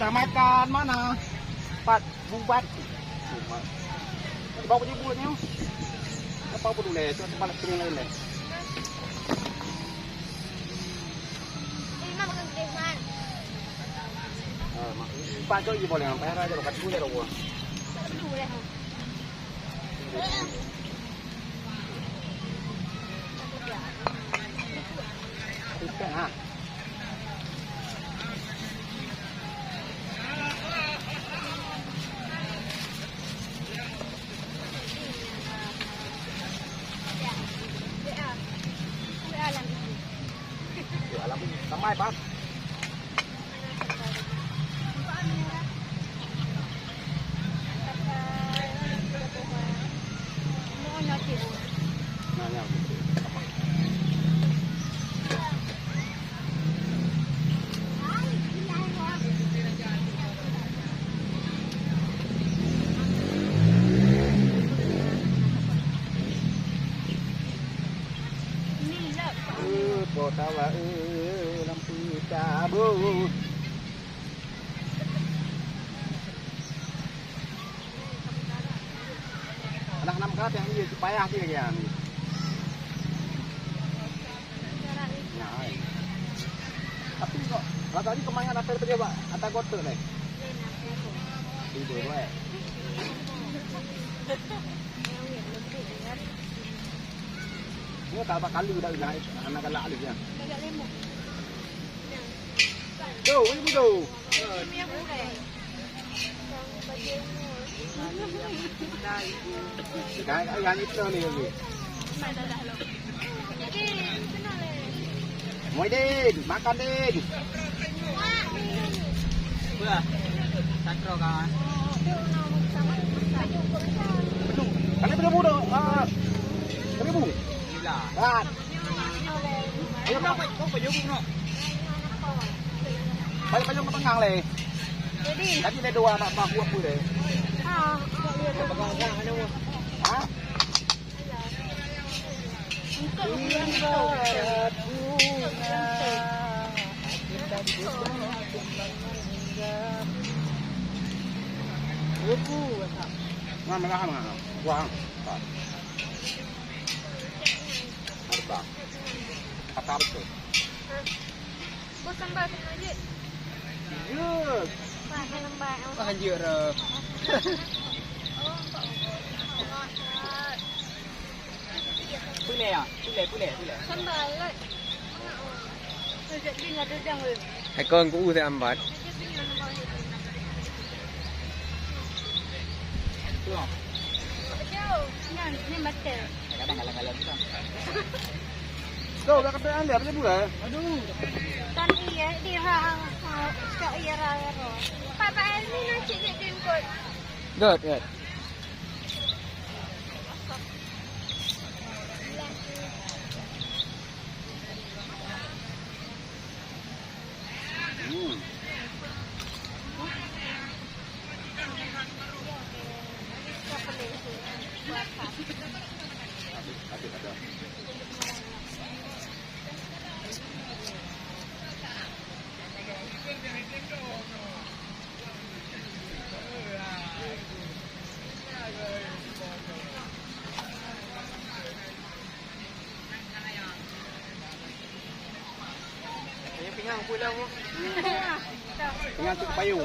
Kita makan mana? Pat bubat. Bawa pergi buat ni. Apa dulu le? Tu tempat kering lain le. Ini mah makan kesan. Pak cho gì boleh sampai aja lo kat dulu ya lo. Dulu le. Kita ha. Alam ramai Pak. Tawa lampu cabut. Anak enam kat yang ini payah sih kan. Tapi kok lah tadi kemangan apa tadi Pak? Ata kote leh. Ibu gue. Ini kalau kali udah anak galak lagi ya. Agak lemuk. Tuh, ibu tuh. Ini yang boleh. Yang itu nih lagi. Mana dah lo? Jadi, kenal le. Moi Din, makan Din. Wah, sakro kawan. Kali berapa dah? 1.000. Gila. Kan. Ayo kau payung no. Payung ke tengah le. Jadi, Tadi ada dua anak bahu aku deh. Pegang ada mu. Ha? untuk Ibarat bunga kita merah mana? Buang. Harga. Kata betul. bos sambal aja. Yes. Pak sambal. Anjir. Pule ya? Pule. Sambal lah. Jadi nggak ada jangan. Hai con cũng u thế ăn bát. Chưa? Ini betul. Kadang-kadang kita. Tuh, udah ketean lihat aja dulu. Aduh. Kan iya di hang kau iya raro. Papa ini nasi jadi kot. Good. Pinggang pulang mu. Pinggang tu payung.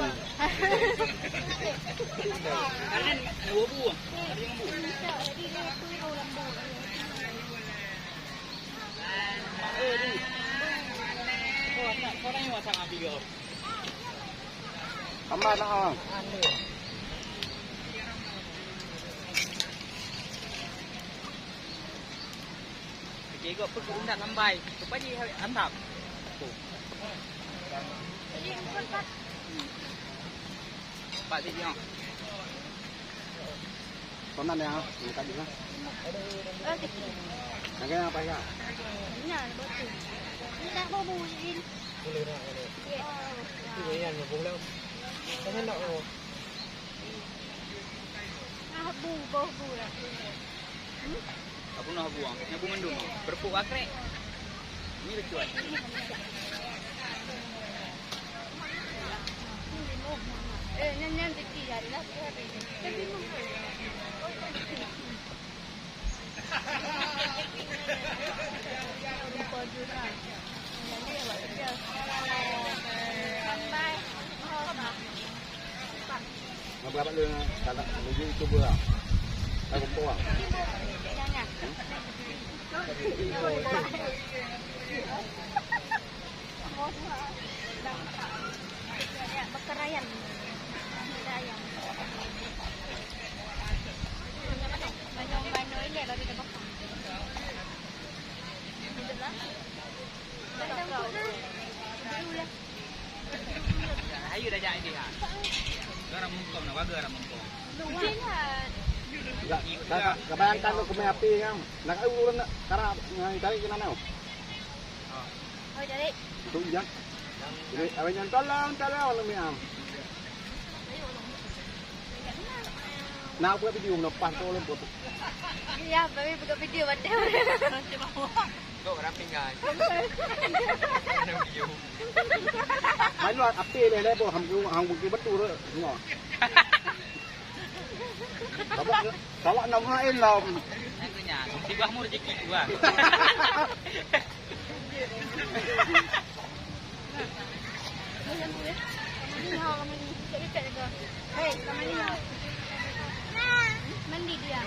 Kanan dua buah. Ada yang bu. Kau tanya macam apa dia? Amat lah awang. Chị gọi phước cũng đặt 5 bài, có gì ăn thảm. Bạn gì không? Con ăn nào? Người ta đứng á. Cái nào bay ra? Nak bawa ini. Boleh nak boleh. Ini yang boleh. Kan nak. Ah bawa lah. Aku nak buang. Yang bu mendung. Berpuk akrek. Ini lucu. Nyan dikti jadi lah. Tapi mungkin. Lupa juga. Jadi awak kerja. Sampai. Berapa lu kata menuju YouTuber ah? Aku kumpul ah. Jangan. Bekerayan. Bekerayan. Banyak ini babi dah bakar. Itulah. Dah dah. Dululah. Ayo dah jadi dia. Garam mumpung nak garam mumpung. Luar. Enggak bayangkan lu kemai api kan. Nak urun nak cara ngai tarik ke mana? Oh jadi. Tu je. Jadi awak yang tolong lu miam. Nak buat video lepas tu lu buat. Ya, babi buat video ada. Kau ramping kan? Ada video. Main lu api le bo hang bukti betul re. Tengok. Bawa nama lain lah. Aku nyat. Tibahmu rezeki gua. Mandi dia.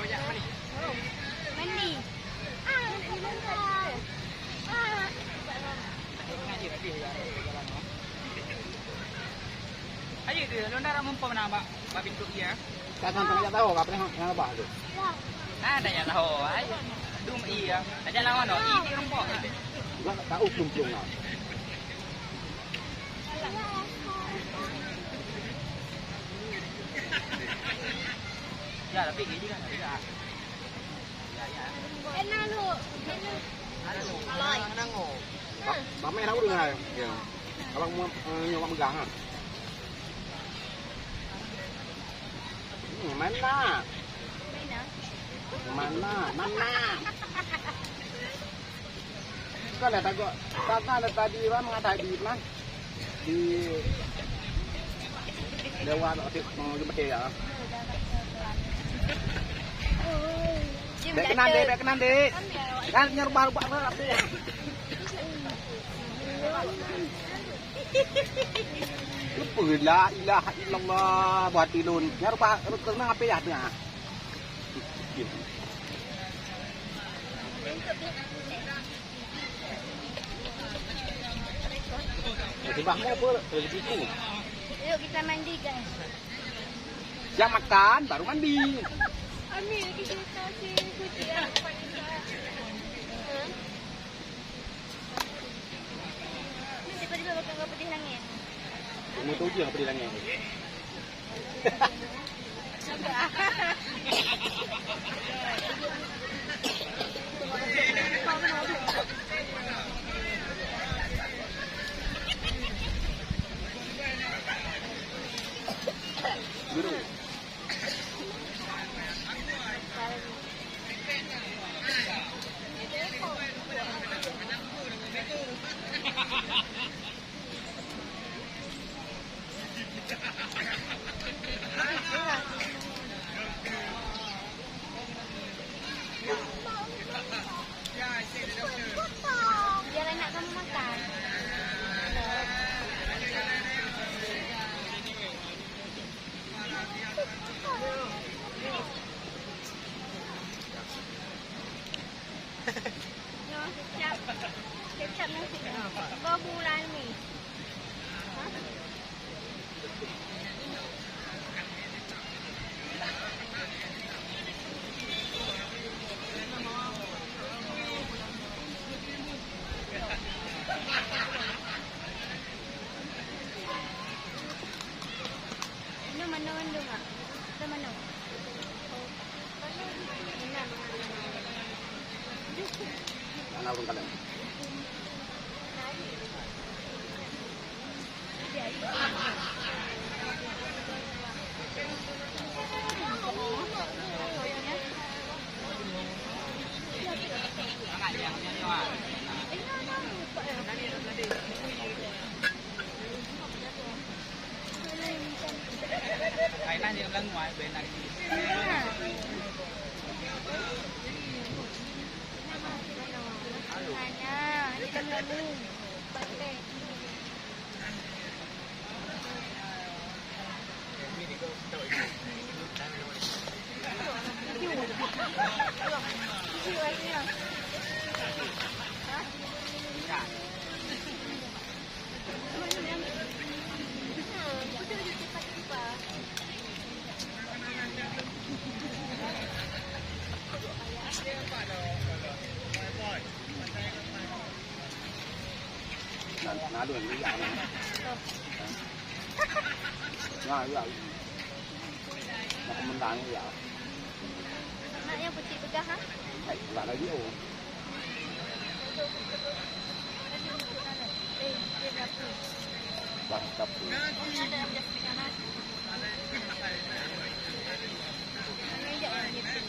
Mandi. Ayo tu, lu nak mumpung nak bak pintu dia. Kan tak tahu apa yang apa tu. Ada yang tahu. Ayo. Dum iya. Ada lawan no. Ini rempok. Gua tak tahu plung lah. Ya, tapi gini kan tidak. Ya, ya. Enak lu. Ada lu. Alai. Nango. Bame tahu dengar. Ya. Kalau mau nyoba megang ah. Mana? Mana? Kan ada kok. Karena ada tadi kan mengatai di mana? Di lewat aktif mau jemput ya. Dek kenan dek. Kan nyerubah-rubah apa ya? La ilaha illallah batilun. Nyerubah kena apa ya dia? Tiba-tiba apa? Rezekiku. Yuk kita mandi guys. Jam makan baru mandi. Ambil kita kasih kucing ya. Tiba-tiba bakal pedih langit. Kamu tahu je apa dia langit. Biru. Biar anak kamu makan. Kecap nasi. Kau bulan ni. Ini mana mendung ah? Itu mana? Anak pun kalian. Thailand yang lang ngoài bên này. Hanya ikan lemu. Balik. Nah, dulu ini ya. Nah, ya. Nak menang ya. Nak yang putih begah ha? Lah lagi oh. Dia berapa? Mantap. Ini ada yang just kanan. Ini je yang gitu.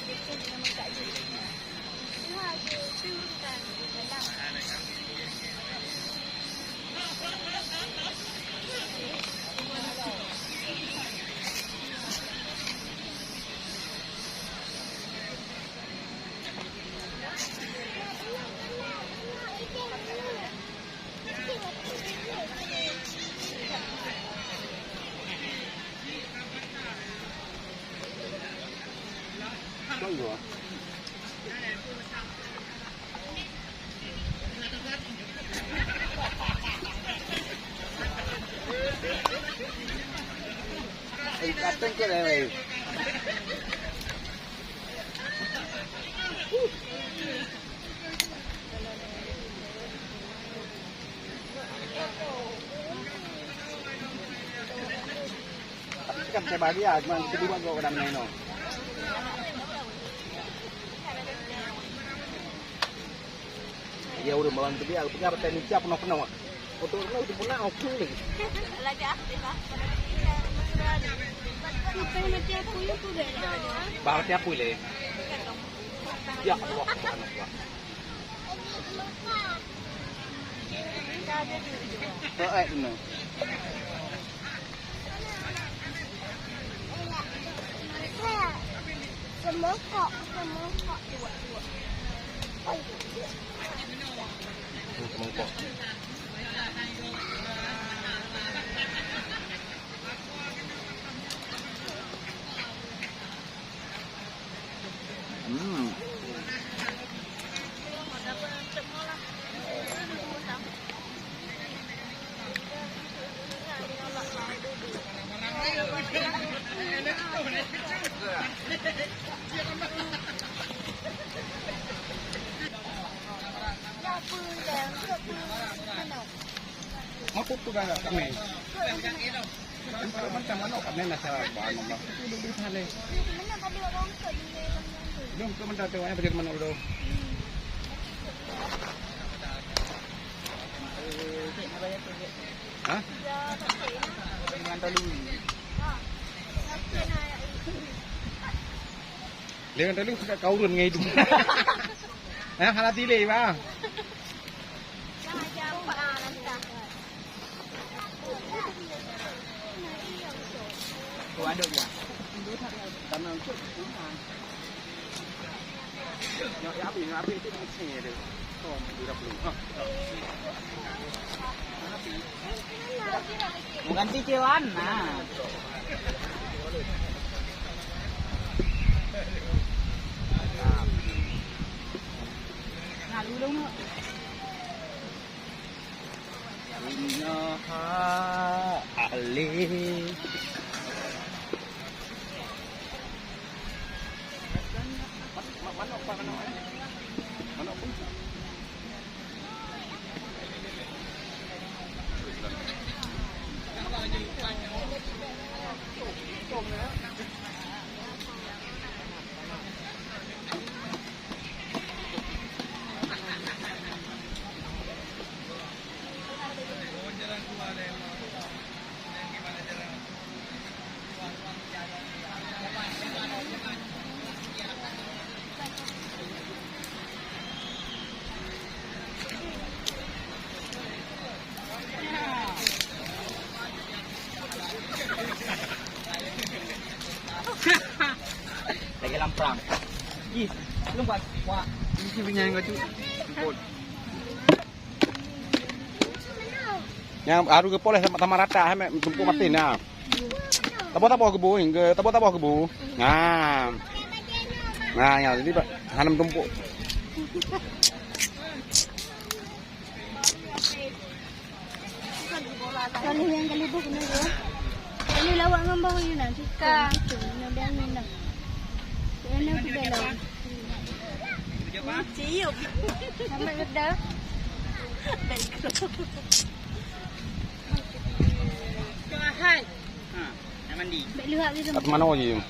Gitu dengan muka je. Ini ada tulisan dalam. Có gì hả? Ikan ke lewe. Kan saya bagi ya, cuma kedua gua orang main no. Ya udah malam tadi aku punya petani siap penuh. Foto itu punya aku nih. Lagi aktif lah. Apa yang mati aku itu deh. Bawa siapa le? Ya Allah. Ini. Semokok. Semongkok. Mapuk tu dah kami. Macam mana kami nak cara bahan mama? Dulu thale. Mana kau dia orang tu dia. Belum tu mana tahu apa jadi mana udah. Hah? Dengan tali. Dengan tali sudah kau run ngai tu. Hah, halati le ba? Ada ya. Karena untuk ya api itu sini deh. Tom sudah belum. Mau ganti cewan nah. Nah, dulu nak. Innaha alih. Manok pun. dalam perang. Ih, belum buat. Wah, ini punya kau tu. Jemput. Yang aru ke poleh sama rata hai tumpuk mati nah. Tabo kebu ke tabo kebu. Nah. Nah, ya jadi hanam tumpuk. Kalau yang kali bu kena dia. Ini lawak ngambang ni nak suka. Cuma dia ni nak. Ini aku dah lawan. Cium. Sampai kedah. Hai. Ha, nak mandi. Baik lihat dia. Kat mana lagi?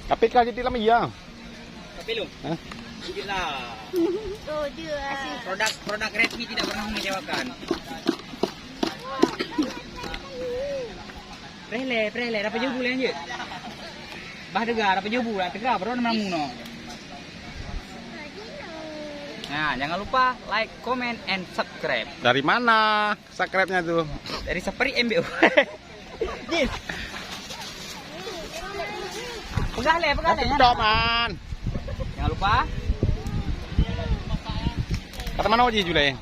Tapi kau jadi lama ya. Tapi lu. Hah? Itulah. Oh dia. Produk Redmi tidak pernah mengecewakan. Prele, dapat jubu lanjut. Bah degar, dapat jubu lah. Tegar, baru nama no. Nah, jangan lupa like, comment, and subscribe. Dari mana subscribe-nya tuh? Dari Sapri MBO. Jin. Pegang le. Doman. Jangan lupa. Kata mana lagi Jule?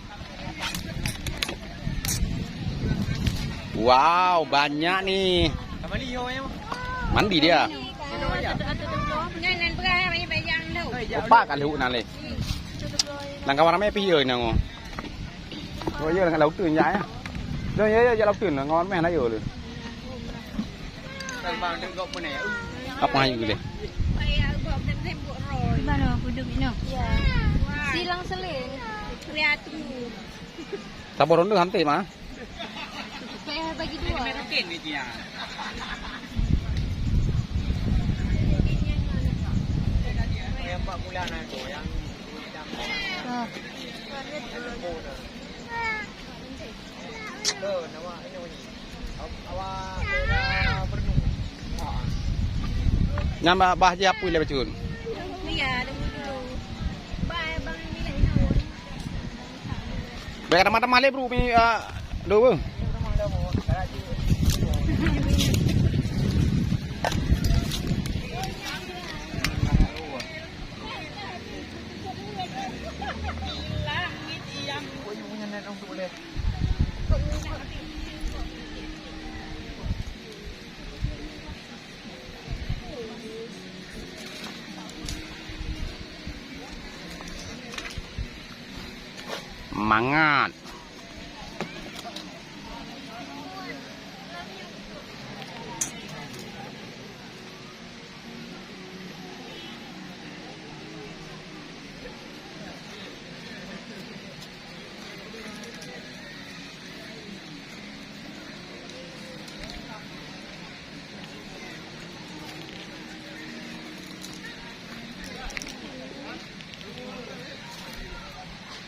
Wow, banyak nih. Kembali yo ya. Mandi dia. Nganan berai banyak yang tu. Opa kan lu nale. Lang kawan ramai pi ơi nè ngô. Rồi giờ là lâuตื่นย้ายá. Rồi giờ lâuตื่นlà ngon mấy nãy giờ rồi. Bang đừng gop mana ya. Apa yang gitu deh. Mana aku duduk ni? Ya. Silang seling. Kreatif. Saboron tuh hanti mah. Saya bagi dua. Merukin ni dia. Yang 4 bulan aku yang Nyamba bahaya apa le bacun. Ya, tunggu dulu. Bye, bang ni lah. Baik teman-teman le bro mi do. Mangat.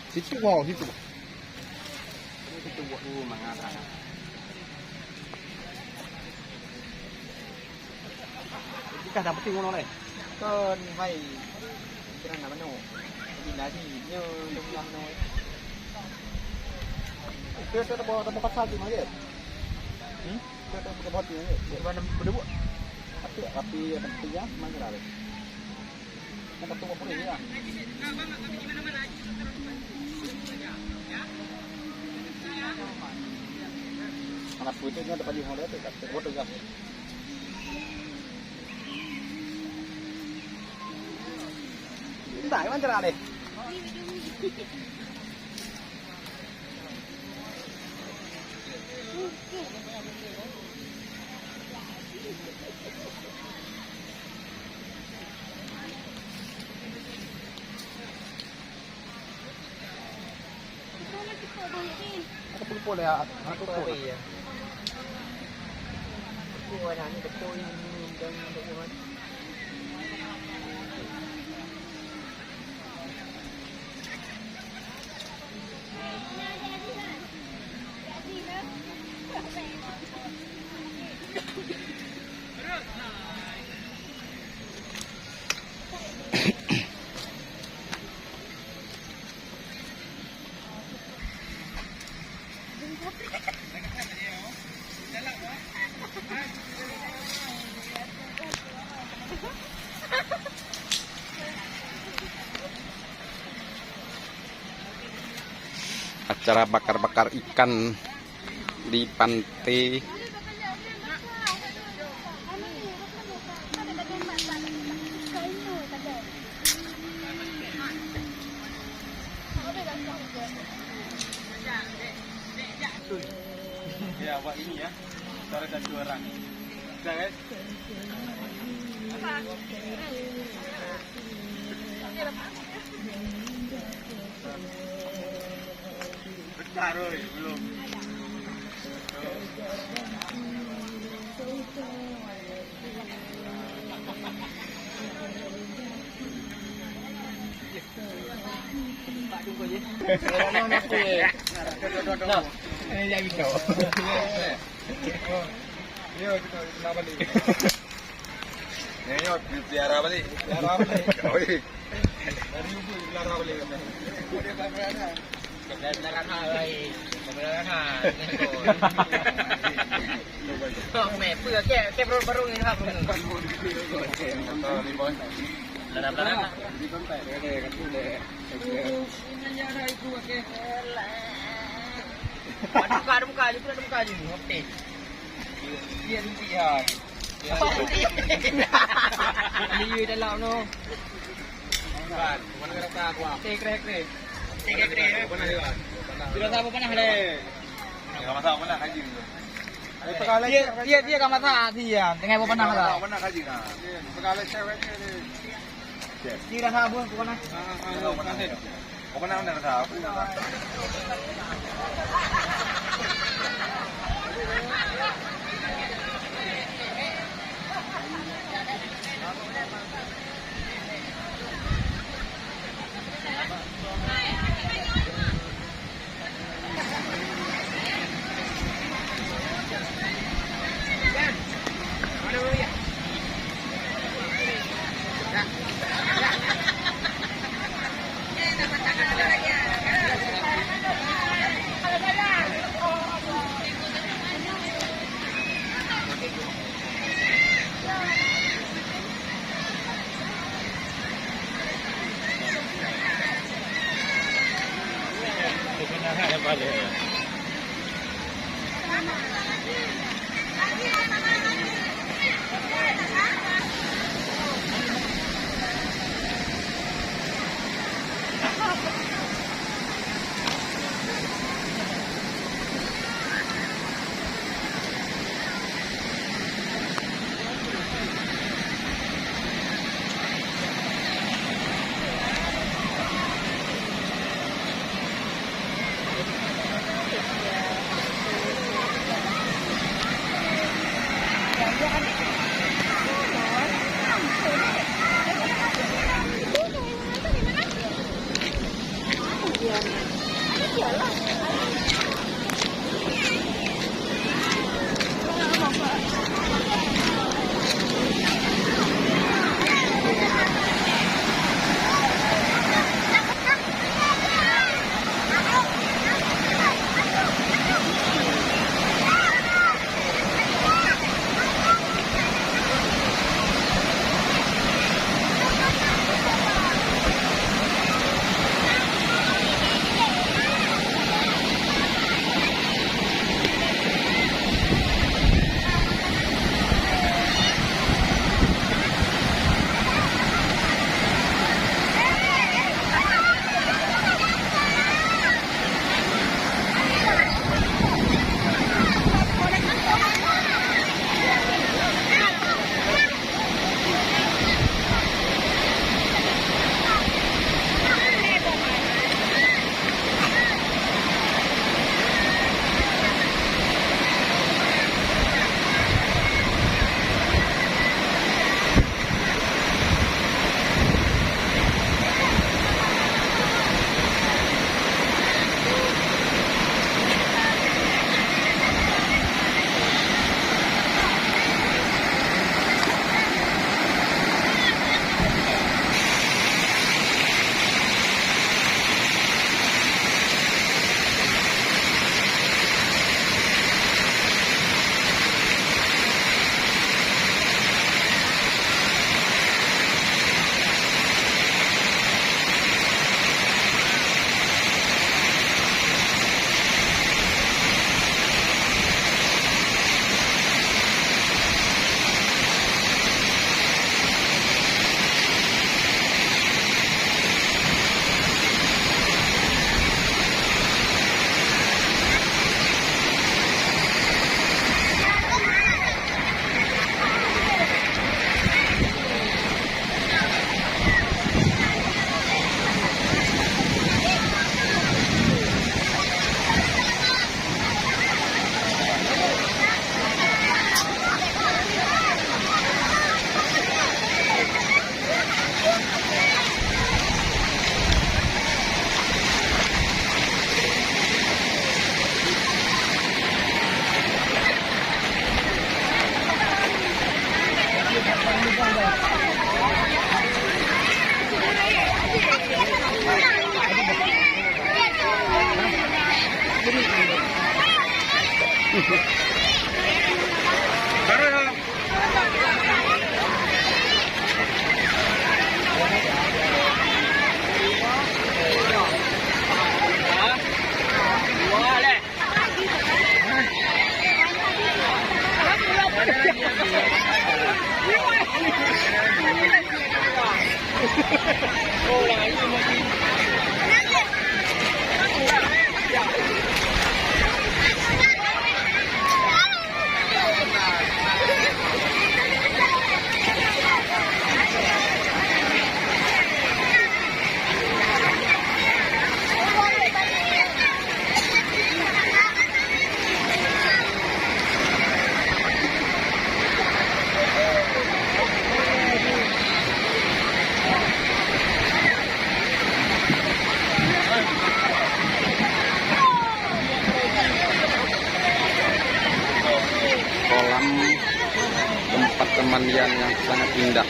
Situ wow, situ. Situ buat dulu mangat. Kita dapat ngono le. Con hay cái này là nó vì là gì như đông lắm thôi. Kita dapat pasal di mana? Kita dapat di mana? Di mana berdua? Tapi ya mana ada? Kita tunggu apa ini ya? Anak putihnya dapat di mana? Dekat buat juga. Ini mana cara deh? Aku pun boleh aku pun. Iya. Gua dah ni betul yang dan bagaimana. cara bakar-bakar ikan di pantai. Ya, buat ini ya. Cara satu orang. Dah kan? Besar oi, belum. Pak tunggu je. Nah, ini yang itu. Yo, kita nak balik. Ni yo biara balik. Biara balik. Oi. Dari ibu biara balik. Dia berada. Biara hai. Biara hai. Oh, me, pura ke baru niครับลุงนี่บอยระดับนี่ต้นแต่เลยกันทุเลยนี่ยาได้กูโอเคmuka je ni okey dia lihat dia dalam no kan mana kata aku krek mana dia sudah sama pernah le enggak masalah pernah kaji tu dia enggak masalah dia tengah pernah lah pernah kaji nah sekali ceweknya ni dia dah sabun aku pernah kau pernah dah sabun Baru ya. Kolam tempat pemandian yang sangat indah.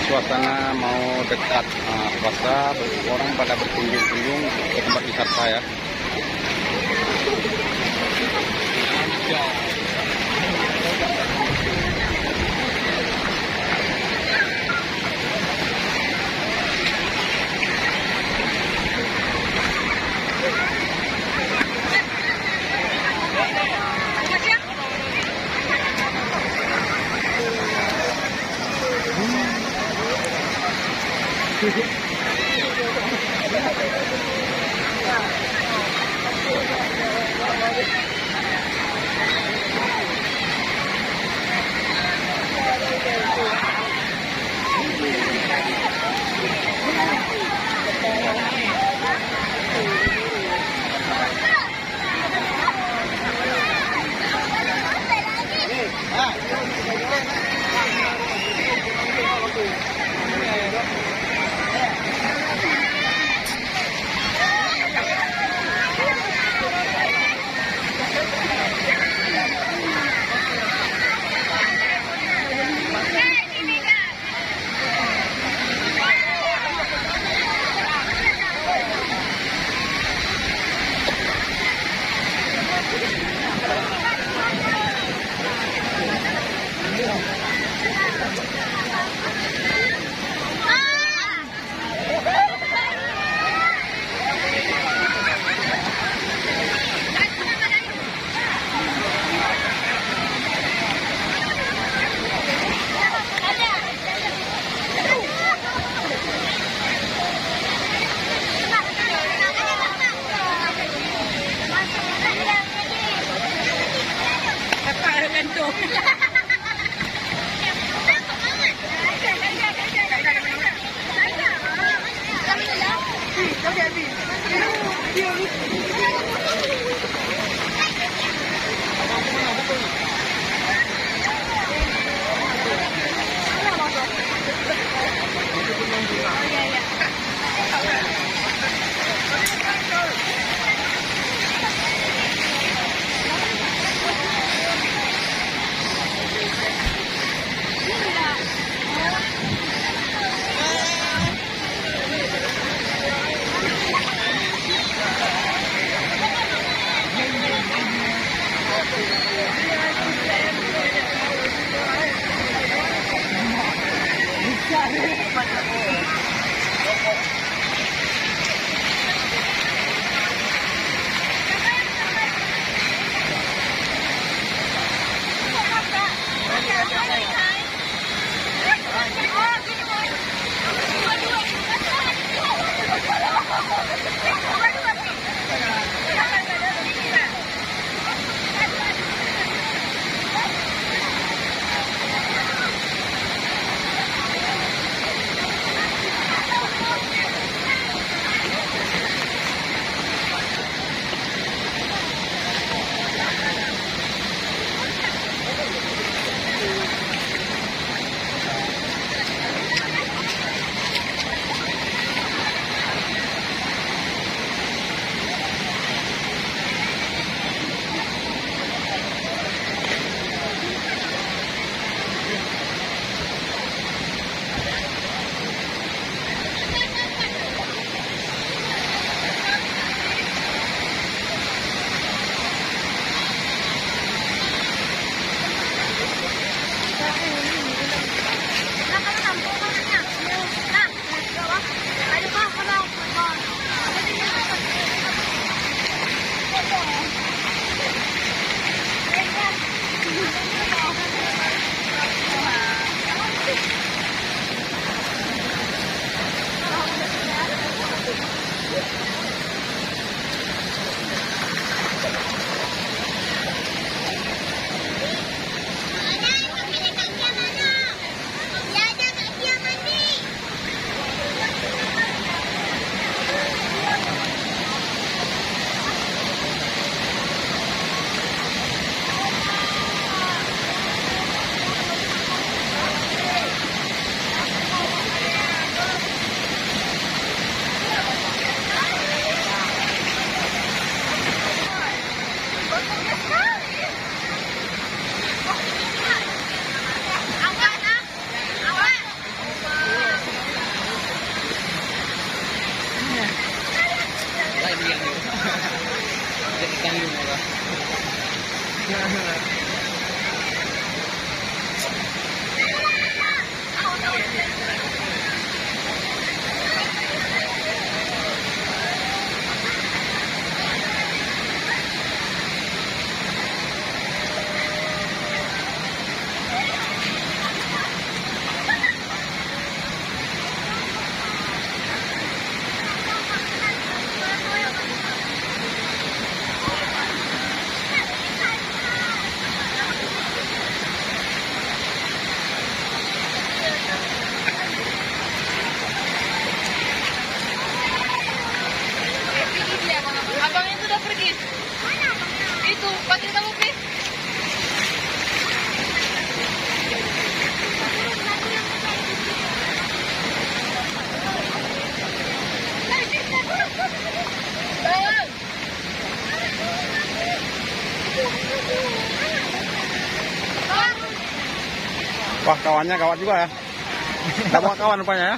Suasana mau dekat puasa, orang pada berkunjung-kunjung ke tempat wisata ya. Wah, kawannya gawat juga ya. Nggak bawa kawan rupanya ya.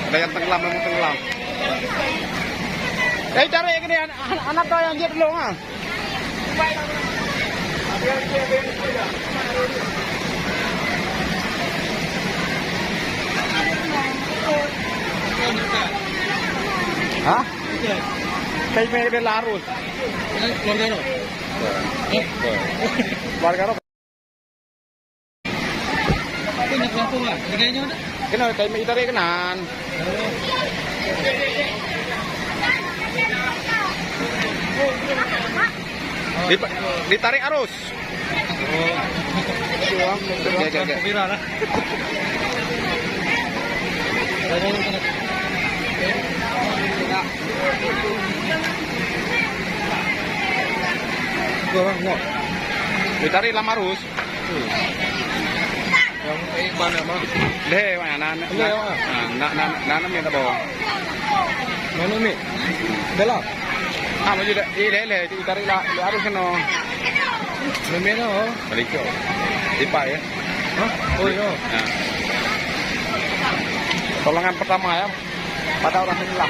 Ada yang tenggelam, memang tenggelam. Cari gini anak tuh yang dia dulu ah. Hah? Kayak dia larus. Keluarga roh. Kena kayak mai tarik kenan. Ditarik arus. Viral lah. Ditarik lama arus. Yang mana mah? Leh mana nan mi ta bawang. Mana mi? Belak. Ah maju dah. Leh ditarik lah arus kena. Memena oh. Balik ke. Dipak ya. Hah? Oh iya. Nah. Tolongan pertama ya. Pada orang tenggelam.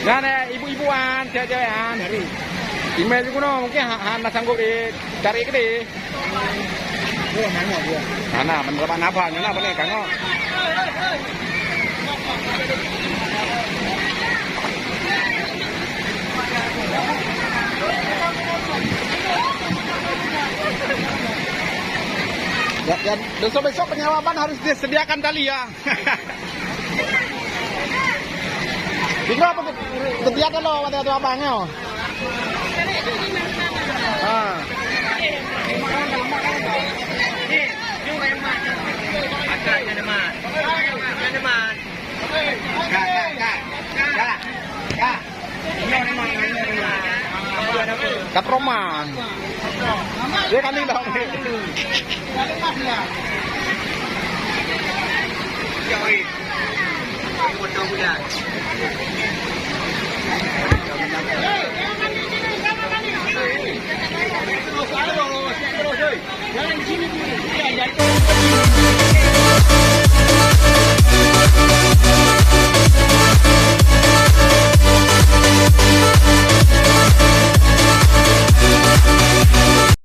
Nah, ibu-ibuan, cewek-cewekan. Email juga no, mungkin Hana sanggup dicari ke deh. Oh, mana dia? Hana, menerapkan apa? Nana boleh kan? Ya, besok penyewaban harus disediakan kali ya. Itu apa kegiatan lo waktu itu abangnya? Ah. Katroman. Dia kan ini dong. Jangan